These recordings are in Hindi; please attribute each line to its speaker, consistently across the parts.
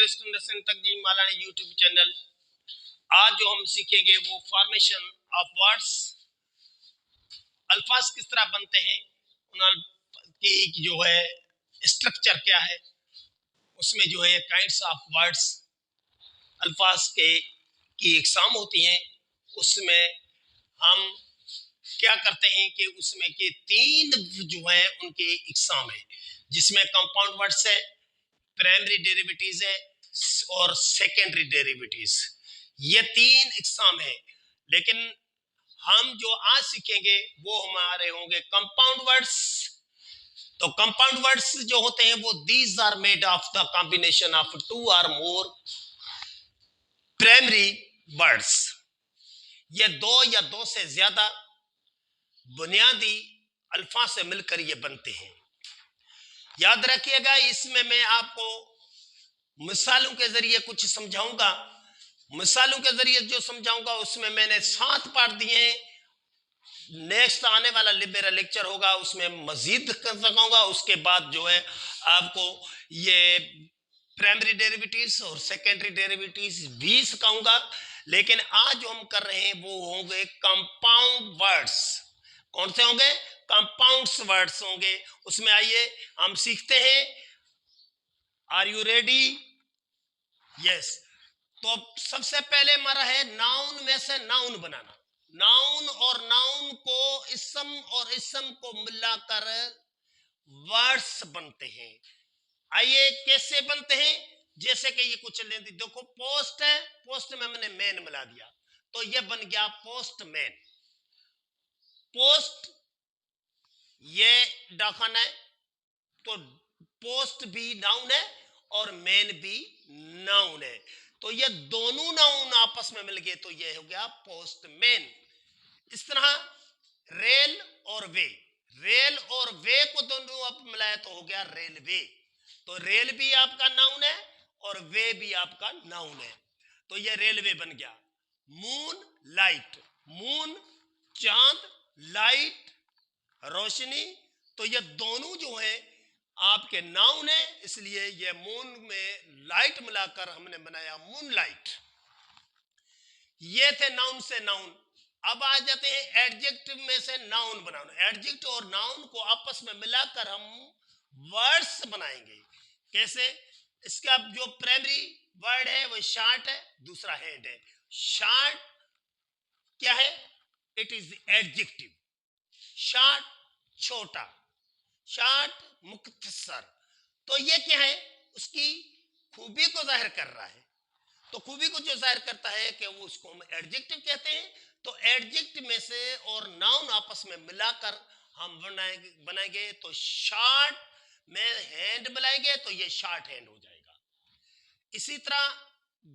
Speaker 1: तकदीम मौलाना यूट्यूब चैनल। आज जो हम सीखेंगे वो फॉर्मेशन ऑफ वर्ड्स, अल्फाज किस तरह बनते हैं, उन की जो है स्ट्रक्चर क्या है, उसमें जो है काइंड्स ऑफ वर्ड्स अल्फाज के की इकसाम होती हैं। उसमें हम क्या करते हैं कि उसमें के तीन जो है उनके इकसाम है, जिसमें कंपाउंड वर्ड्स है, प्राइमरी डेरिवेटिव्स है और सेकेंडरी डेरिवेटिव्स। ये तीन इकसाम है। लेकिन हम जो आज सीखेंगे वो हमारे होंगे कंपाउंड वर्ड्स। तो कंपाउंड वर्ड्स जो होते हैं वो these are made of the combination of two or more primary words. ये दो या दो से ज्यादा बुनियादी अल्फाज से मिलकर ये बनते हैं। याद रखिएगा, इसमें मैं आपको मिसालों के जरिए कुछ समझाऊंगा। मिसालों के जरिए जो समझाऊंगा उसमें मैंने 7 पार्ट दिए हैं। नेक्स्ट आने वाला मेरा लेक्चर होगा उसमें मजीद कर सकाऊंगा। उसके बाद जो है आपको ये प्राइमरी डेरिवेटिव्स और सेकेंडरी डेरिवेटिव्स भी सिखाऊंगा। लेकिन आज जो हम कर रहे हैं वो होंगे कंपाउंड वर्ड्स। कौन से होंगे? कंपाउंड्स वर्ड्स होंगे। उसमें आइए हम सीखते हैं। Are you ready? यस। तो सबसे पहले हमारा है नाउन में से नाउन बनाना। नाउन और नाउन को इसम और इसम को मिलाकर वर्ड्स बनते हैं। आइए कैसे बनते हैं? जैसे कि ये कुछ लेते देखो, पोस्ट है, पोस्ट में मैंने मैन मिला दिया तो ये बन गया पोस्ट मैन। पोस्ट ये डाकन है तो पोस्ट भी नाउन है और मैन भी नाउन है। तो ये दोनों नाउन आपस में मिल गए तो ये हो गया पोस्टमैन। इस तरह रेल और वे, रेल और वे को दोनों आप मिलाया तो हो गया रेलवे। तो रेल भी आपका नाउन है और वे भी आपका नाउन है, तो ये रेलवे बन गया। मून लाइट, मून चांद, लाइट रोशनी, तो ये दोनों जो है आपके नाउन है, इसलिए ये मून में लाइट मिलाकर हमने बनाया मून लाइट। ये थे नाउन से नाउन। अब आ जाते हैं एडजेक्टिव में से नाउन बनाना। एडजेक्टिव और नाउन को आपस में मिलाकर हम वर्ड्स बनाएंगे। कैसे? इसका जो प्राइमरी वर्ड है वो शार्ट है, दूसरा हैंड है। शार्ट क्या है? It is adjective. शार्ट छोटा, शार्ट मुख्तसर। तो ये क्या है? उसकी खूबी को जाहिर कर रहा है। तो खूबी को जो जाहिर करता है कि वो उसको हम एडजेक्टिव कहते हैं। तो एडजेक्टिव में से और नाउन आपस में मिलाकर हम बनाएंगे तो शार्ट में हैंड बनाएंगे तो ये शार्ट हैंड हो जाएगा। इसी तरह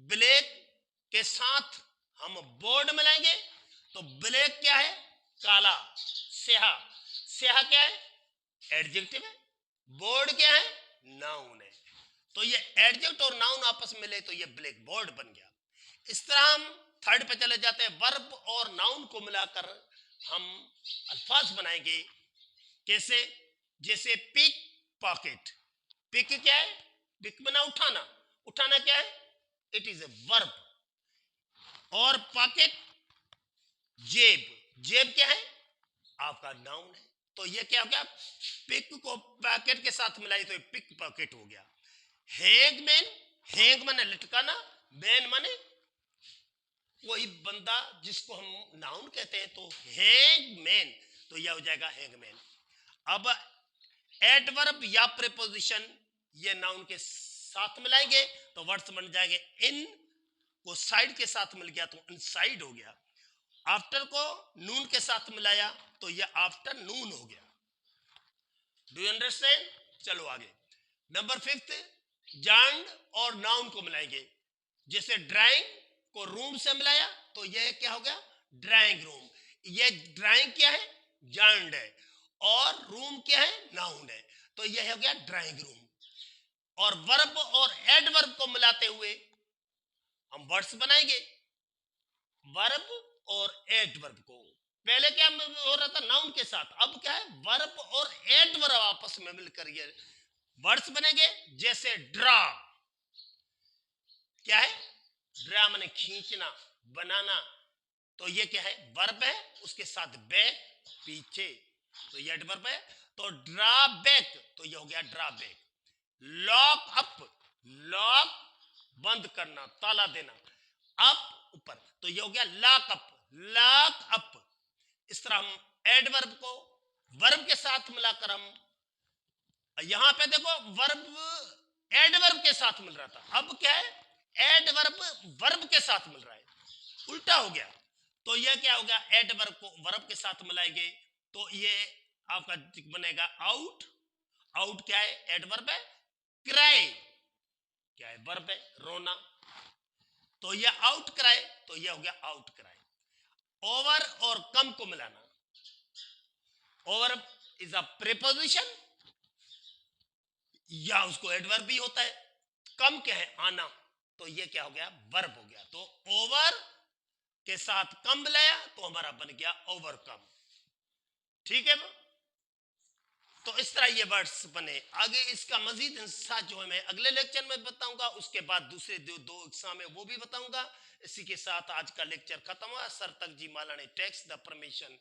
Speaker 1: ब्लैक के साथ हम बोर्ड मिलाएंगे तो ब्लैक क्या है? काला, स्याह। स्याह क्या है? एडजेक्टिव है। बोर्ड क्या है? नाउन है। तो ये एडजेक्ट और नाउन आपस में मिले तो ये ब्लैक बोर्ड बन गया। इस तरह हम थर्ड पे चले जाते हैं। वर्ब और नाउन को मिलाकर हम अल्फाज बनाएंगे। कैसे? जैसे पिक पॉकेट। पिक क्या है? पिक बना उठाना। उठाना क्या है? It is a verb. और पॉकेट जेब, जेब क्या है? आपका नाउन है। तो ये क्या हो गया? पिक को पॉकेट के साथ मिलाई तो पिक पॉकेट हो गया। हैंगमैन, हैंग माने लटकाना, मैन माने कोई बंदा जिसको हम नाउन कहते हैं। तो हैंगमैन, तो यह हो जाएगा हैंगमैन। अब एडवर्ब या प्रीपोजिशन ये नाउन के साथ मिलाएंगे तो वर्ड्स बन जाएंगे। इन को साइड के साथ मिल गया तो इनसाइड हो गया। आफ्टर को नून के साथ मिलाया तो ये आफ्टरनून हो गया। Do you understand? चलो आगे। नंबर 5, जांड और नाउन को मिलाएंगे। जैसे ड्राइंग को रूम से मिलाया तो ये क्या हो गया? Drawing room. ये ड्राइंग क्या है? जांड है। और रूम क्या है? नाउन है। तो यह हो गया ड्राइंग रूम। और वर्ब और एडवर्ब को मिलाते हुए हम वर्ड्स बनाएंगे। वर्ब और एडवर्ब को पहले क्या हो रहा था? नाउन के साथ। अब क्या है? वर्ब और एडवर्ब आपस में मिलकर ये वर्ड्स बनेंगे। जैसे ड्रा, ड्रा माने खींचना, बनाना, तो ये क्या है, वर्ब है, उसके साथ बैक पीछे, तो ये एडवर्ब है। तो ड्रा बैक, तो ये हो गया draw back. Lock up, lock बंद करना, ताला देना, अप ऊपर, तो ये हो गया लॉक अप, लॉक अप। इस तरह हम एडवर्ब को वर्ब के साथ मिलाकर हम, यहां पे देखो वर्ब एडवर्ब के साथ मिल रहा था, अब क्या है, एडवर्ब वर्ब के साथ मिल रहा है, उल्टा हो गया। तो ये क्या हो गया, एडवर्ब को वर्ब के साथ मिलाएंगे तो ये आपका बनेगा आउट। आउट क्या है, एडवर्ब है। क्राई क्या है, वर्ब है, रोना, तो ये आउट क्राई, तो ये हो गया आउट क्राई। ओवर और कम को मिलाना, ओवर इज अ प्रीपोजिशन या उसको एडवर्ब भी होता है, कम क्या है, आना, तो ये क्या हो गया, वर्ब हो गया। तो ओवर के साथ कम मिलाया तो हमारा बन गया ओवरकम। ठीक है, तो इस तरह ये वर्ड्स बने। आगे इसका मजीद हिस्सा जो है मैं अगले लेक्चर में बताऊंगा, उसके बाद दूसरे जो दो एग्जाम है वो भी बताऊंगा। इसी के साथ आज का लेक्चर खत्म हुआ। सर तक जी माला ने text the permission,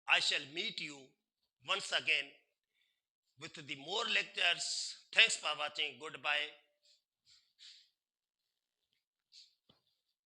Speaker 1: I shall meet you once again with the more lectures. Thanks for watching. Goodbye.